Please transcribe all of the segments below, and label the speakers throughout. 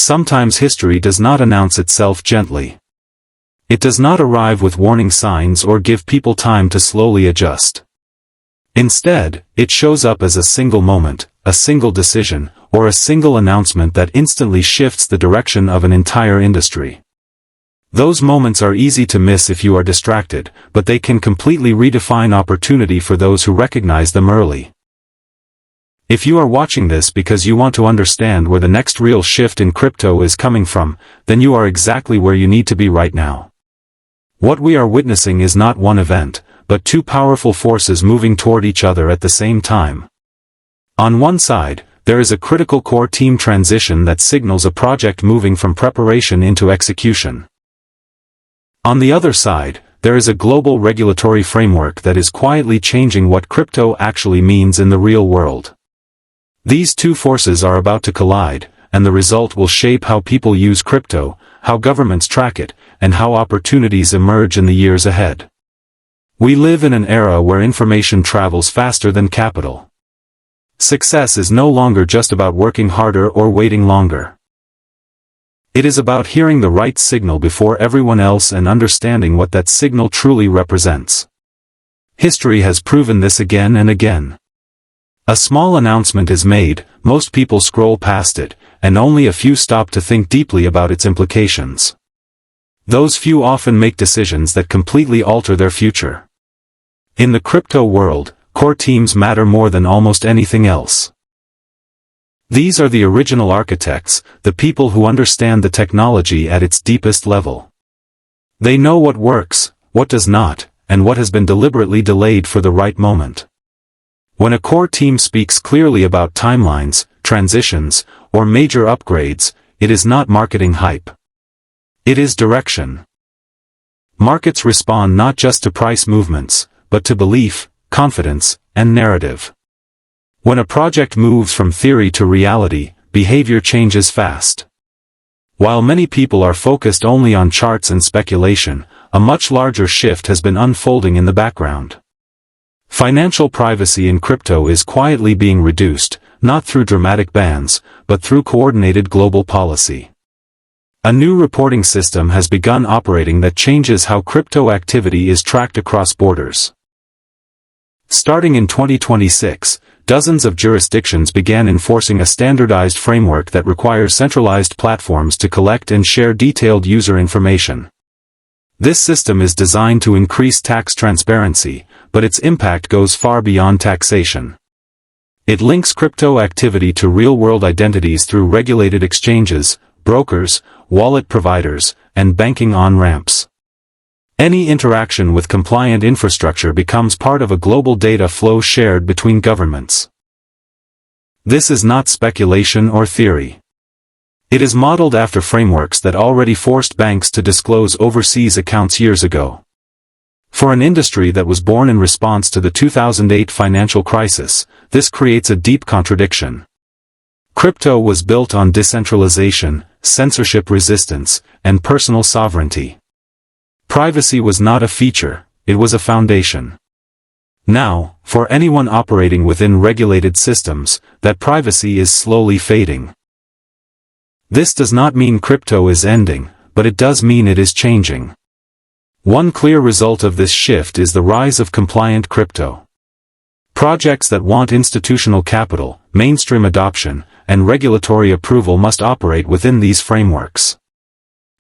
Speaker 1: Sometimes history does not announce itself gently. It does not arrive with warning signs or give people time to slowly adjust. Instead, it shows up as a single moment, a single decision, or a single announcement that instantly shifts the direction of an entire industry. Those moments are easy to miss if you are distracted, but they can completely redefine opportunity for those who recognize them early. If you are watching this because you want to understand where the next real shift in crypto is coming from, then you are exactly where you need to be right now. What we are witnessing is not one event, but two powerful forces moving toward each other at the same time. On one side, there is a critical core team transition that signals a project moving from preparation into execution. On the other side, there is a global regulatory framework that is quietly changing what crypto actually means in the real world. These two forces are about to collide, and the result will shape how people use crypto, how governments track it, and how opportunities emerge in the years ahead. We live in an era where information travels faster than capital. Success is no longer just about working harder or waiting longer. It is about hearing the right signal before everyone else and understanding what that signal truly represents. History has proven this again and again. A small announcement is made, most people scroll past it, and only a few stop to think deeply about its implications. Those few often make decisions that completely alter their future. In the crypto world, core teams matter more than almost anything else. These are the original architects, the people who understand the technology at its deepest level. They know what works, what does not, and what has been deliberately delayed for the right moment. When a core team speaks clearly about timelines, transitions, or major upgrades, it is not marketing hype. It is direction. Markets respond not just to price movements, but to belief, confidence, and narrative. When a project moves from theory to reality, behavior changes fast. While many people are focused only on charts and speculation, a much larger shift has been unfolding in the background. Financial privacy in crypto is quietly being reduced, not through dramatic bans, but through coordinated global policy. A new reporting system has begun operating that changes how crypto activity is tracked across borders. Starting in 2026, dozens of jurisdictions began enforcing a standardized framework that requires centralized platforms to collect and share detailed user information. This system is designed to increase tax transparency, but its impact goes far beyond taxation. It links crypto activity to real-world identities through regulated exchanges, brokers, wallet providers, and banking on-ramps. Any interaction with compliant infrastructure becomes part of a global data flow shared between governments. This is not speculation or theory. It is modeled after frameworks that already forced banks to disclose overseas accounts years ago. For an industry that was born in response to the 2008 financial crisis, this creates a deep contradiction. Crypto was built on decentralization, censorship resistance, and personal sovereignty. Privacy was not a feature, it was a foundation. Now, for anyone operating within regulated systems, that privacy is slowly fading. This does not mean crypto is ending, but it does mean it is changing. One clear result of this shift is the rise of compliant crypto. Projects that want institutional capital, mainstream adoption, and regulatory approval must operate within these frameworks.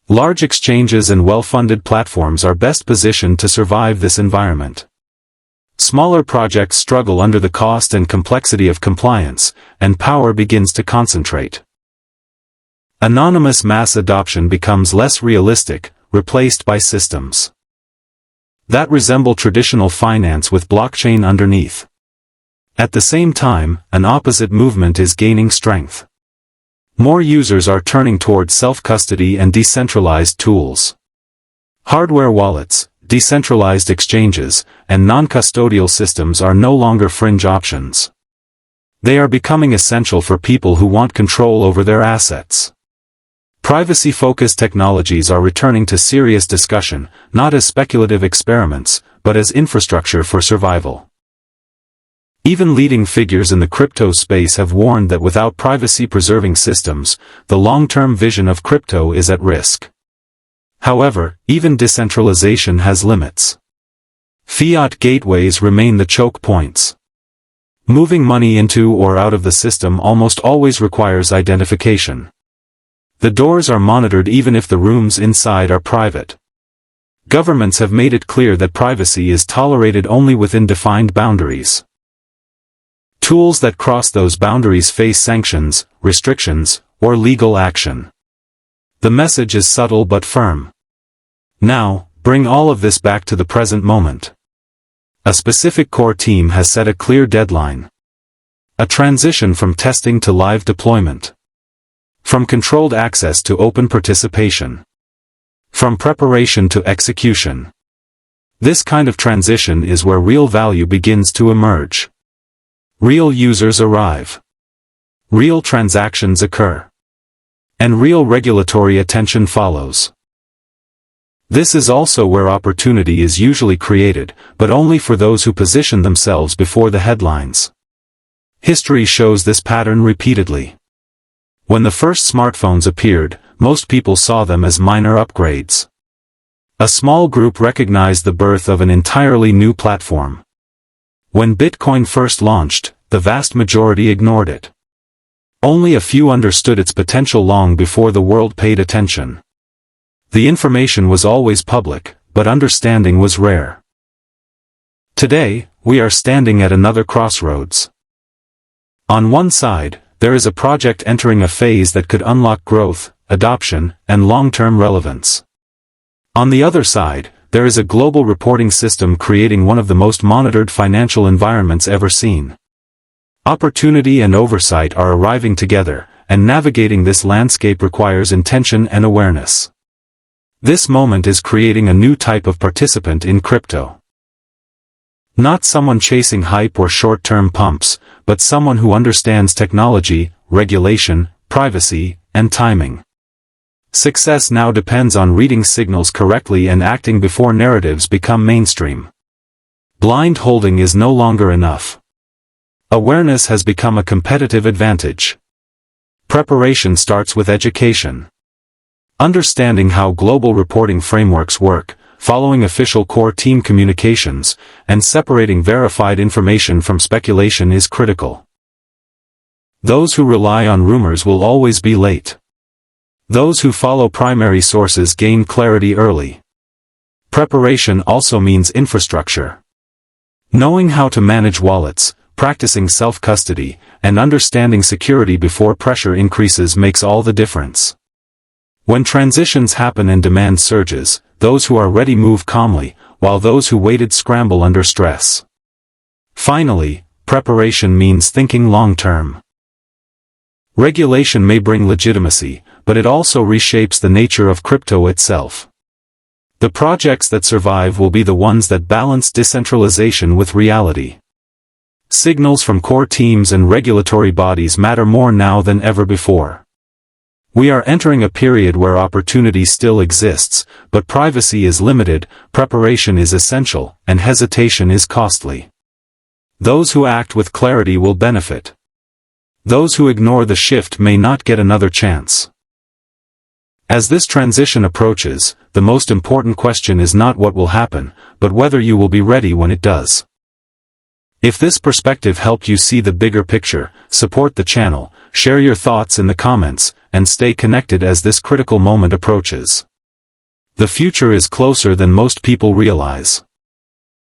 Speaker 1: Large exchanges and well-funded platforms are best positioned to survive this environment. Smaller projects struggle under the cost and complexity of compliance, and power begins to concentrate. Anonymous mass adoption becomes less realistic, replaced by systems that resemble traditional finance with blockchain underneath. At the same time, an opposite movement is gaining strength. More users are turning toward self-custody and decentralized tools. Hardware wallets, decentralized exchanges, and non-custodial systems are no longer fringe options. They are becoming essential for people who want control over their assets. Privacy-focused technologies are returning to serious discussion, not as speculative experiments, but as infrastructure for survival. Even leading figures in the crypto space have warned that without privacy-preserving systems, the long-term vision of crypto is at risk. However, even decentralization has limits. Fiat gateways remain the choke points. Moving money into or out of the system almost always requires identification. The doors are monitored even if the rooms inside are private. Governments have made it clear that privacy is tolerated only within defined boundaries. Tools that cross those boundaries face sanctions, restrictions, or legal action. The message is subtle but firm. Now, bring all of this back to the present moment. A specific core team has set a clear deadline. A transition from testing to live deployment. From controlled access to open participation. From preparation to execution. This kind of transition is where real value begins to emerge. Real users arrive. Real transactions occur. And real regulatory attention follows. This is also where opportunity is usually created, but only for those who position themselves before the headlines. History shows this pattern repeatedly. When the first smartphones appeared, most people saw them as minor upgrades. A small group recognized the birth of an entirely new platform. When Bitcoin first launched, the vast majority ignored it. Only a few understood its potential long before the world paid attention. The information was always public, but understanding was rare. Today, we are standing at another crossroads. On one side, there is a project entering a phase that could unlock growth, adoption, and long-term relevance. On the other side, there is a global reporting system creating one of the most monitored financial environments ever seen. Opportunity and oversight are arriving together, and navigating this landscape requires intention and awareness. This moment is creating a new type of participant in crypto. Not someone chasing hype or short-term pumps, but someone who understands technology, regulation, privacy, and timing. Success now depends on reading signals correctly and acting before narratives become mainstream. Blind holding is no longer enough. Awareness has become a competitive advantage. Preparation starts with education. Understanding how global reporting frameworks work, following official core team communications, and separating verified information from speculation is critical. Those who rely on rumors will always be late. Those who follow primary sources gain clarity early. Preparation also means infrastructure. Knowing how to manage wallets, practicing self-custody, and understanding security before pressure increases makes all the difference. When transitions happen and demand surges, those who are ready move calmly, while those who waited scramble under stress. Finally, preparation means thinking long-term. Regulation may bring legitimacy, but it also reshapes the nature of crypto itself. The projects that survive will be the ones that balance decentralization with reality. Signals from core teams and regulatory bodies matter more now than ever before. We are entering a period where opportunity still exists, but privacy is limited, preparation is essential, and hesitation is costly. Those who act with clarity will benefit. Those who ignore the shift may not get another chance. As this transition approaches, the most important question is not what will happen, but whether you will be ready when it does. If this perspective helped you see the bigger picture, support the channel, share your thoughts in the comments, and stay connected as this critical moment approaches. The future is closer than most people realize.